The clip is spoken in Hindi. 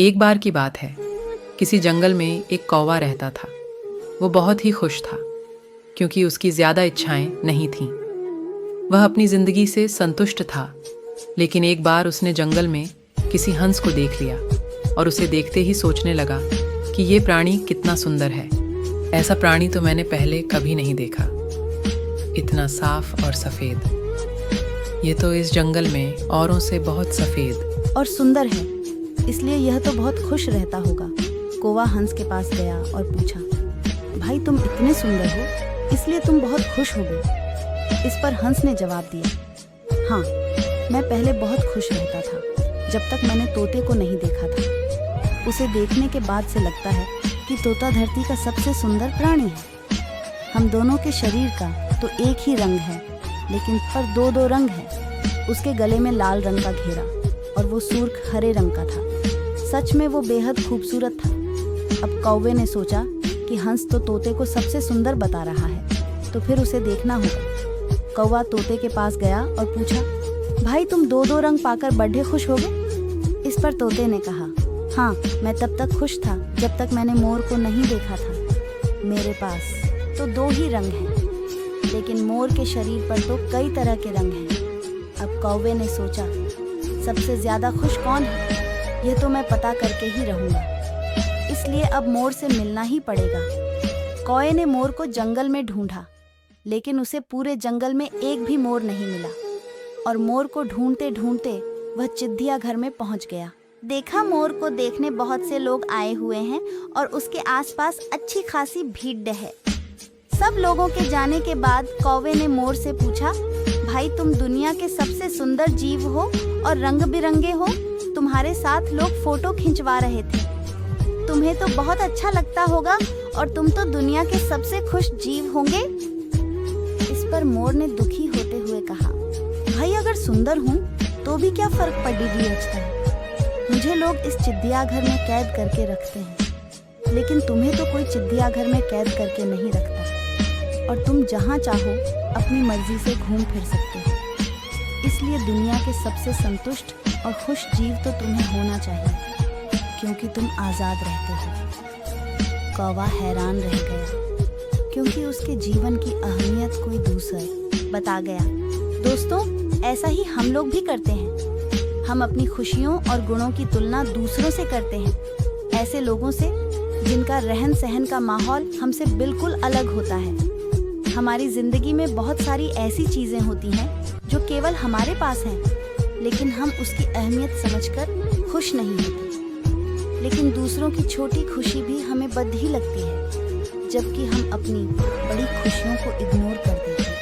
एक बार की बात है, किसी जंगल में एक कौवा रहता था। वो बहुत ही खुश था क्योंकि उसकी ज़्यादा इच्छाएं नहीं थीं। वह अपनी ज़िंदगी से संतुष्ट था, लेकिन एक बार उसने जंगल में किसी हंस को देख लिया और उसे देखते ही सोचने लगा कि ये प्राणी कितना सुंदर है। ऐसा प्राणी तो मैंने पहले कभी नहीं देखा, इतना साफ और सफ़ेद। ये तो इस जंगल में औरों से बहुत सफ़ेद और सुंदर है, इसलिए यह तो बहुत खुश रहता होगा। कौवा हंस के पास गया और पूछा, भाई तुम इतने सुंदर हो इसलिए तुम बहुत खुश हो गए। इस पर हंस ने जवाब दिया, हाँ, मैं पहले बहुत खुश रहता था जब तक मैंने तोते को नहीं देखा था। उसे देखने के बाद से लगता है कि तोता धरती का सबसे सुंदर प्राणी है। हम दोनों के शरीर का तो एक ही रंग है, लेकिन पर दो दो रंग है। उसके गले में लाल रंग का घेरा और वो सुर्ख हरे रंग का था। सच में वो बेहद खूबसूरत था। अब कौवे ने सोचा कि हंस तो तोते को सबसे सुंदर बता रहा है, तो फिर उसे देखना होगा। कौवा तोते के पास गया और पूछा, भाई तुम दो दो रंग पाकर बड़े खुश हो गए? इस पर तोते ने कहा, हाँ, मैं तब तक खुश था जब तक मैंने मोर को नहीं देखा था। मेरे पास तो दो ही रंग हैं, लेकिन मोर के शरीर पर तो कई तरह के रंग हैं। अब कौवे ने सोचा, सबसे ज्यादा खुश कौन है, यह तो मैं पता करके ही रहूंगा। इसलिए अब मोर से मिलना ही पड़ेगा। कौवे ने मोर को जंगल में ढूंढा, लेकिन उसे पूरे जंगल में एक भी मोर नहीं मिला। और मोर को ढूंढते ढूंढते वह चिड़िया घर में पहुंच गया। देखा, मोर को देखने बहुत से लोग आए हुए हैं और उसके आसपास अच्छी खासी भीड़ है। सब लोगों के जाने के बाद कौवे ने मोर से पूछा, भाई तुम दुनिया के सबसे सुंदर जीव हो और रंग बिरंगे हो। तुम्हारे साथ लोग फोटो खिंचवा रहे थे। तुम्हें तो बहुत अच्छा लगता होगा और तुम तो दुनिया के सबसे खुश जीव होंगे। इस पर मोर ने दुखी होते हुए कहा, भाई अगर सुंदर हूँ तो भी क्या फर्क पड़ता है। मुझे लोग इस चिड़ियाघर में कैद करके रखते हैं, लेकिन तुम्हें तो कोई चिड़ियाघर में कैद करके नहीं रखता और तुम जहाँ चाहो अपनी मर्जी से घूम फिर सकते हो। इसलिए दुनिया के सबसे संतुष्ट और खुश जीव तो तुम्हें होना चाहिए, क्योंकि तुम आज़ाद रहते हो। कौवा हैरान रह गया, क्योंकि उसके जीवन की अहमियत कोई दूसरा बता गया। दोस्तों, ऐसा ही हम लोग भी करते हैं। हम अपनी खुशियों और गुणों की तुलना दूसरों से करते हैं, ऐसे लोगों से जिनका रहन सहन का माहौल हमसे बिल्कुल अलग होता है। हमारी जिंदगी में बहुत सारी ऐसी चीजें होती हैं जो केवल हमारे पास हैं, लेकिन हम उसकी अहमियत समझकर खुश नहीं होते। लेकिन दूसरों की छोटी खुशी भी हमें बड़ी लगती है, जबकि हम अपनी बड़ी खुशियों को इग्नोर कर देते हैं।